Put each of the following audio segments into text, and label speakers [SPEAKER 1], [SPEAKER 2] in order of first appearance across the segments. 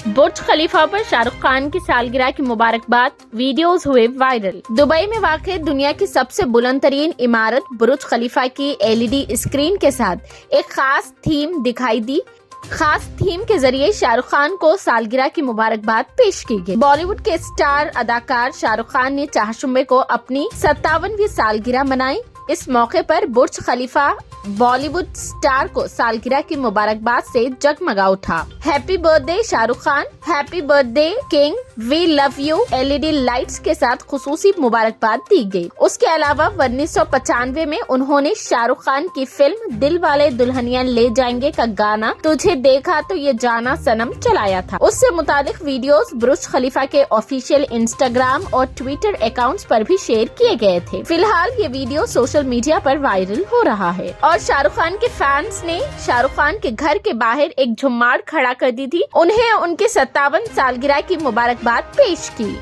[SPEAKER 1] बुर्ज खलीफा पर शाहरुख खान की सालगिरह की मुबारकबाद वीडियोस हुए वायरल। दुबई में वाक़ दुनिया की सबसे बुलंद तरीन इमारत बुर्ज खलीफा की LED स्क्रीन के साथ एक खास थीम दिखाई दी। खास थीम के जरिए शाहरुख खान को सालगिरह की मुबारकबाद पेश की गई। बॉलीवुड के स्टार अदाकार शाहरुख खान ने चाहशुम्बे को अपनी 57वीं सालगिरह मनाई। इस मौके पर बुर्ज खलीफा बॉलीवुड स्टार को सालगिरह की मुबारकबाद से जगमगा उठा। Happy birthday Shahrukh Khan, happy birthday king, we love you LED lights के साथ खुसूसी मुबारकबाद दी गई। उसके अलावा 1995 में उन्होंने शाहरुख खान की फिल्म दिल वाले दुल्हनिया ले जाएंगे का गाना तुझे देखा तो ये जाना सनम चलाया था। उससे मुतालिक वीडियोस बुर्ज खलीफा के ऑफिशियल इंस्टाग्राम और ट्विटर अकाउंट्स पर भी शेयर किए गए थे। फिलहाल ये वीडियो सोशल मीडिया पर वायरल हो रहा है और शाहरुख खान के फैंस ने शाहरुख खान के घर के बाहर एक झुम्माड़ खड़ा कर दी थी। उन्हें उनके 57 सालगिरह की मुबारकबाद पेश की।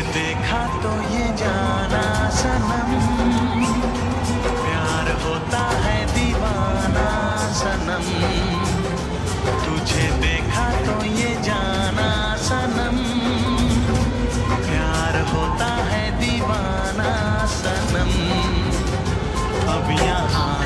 [SPEAKER 2] देखा तो ये जाना सनम, प्यार होता है दीवाना सनम। तुझे देखा तो ये जाना सनम, प्यार होता है दीवाना सनम। अब यहाँ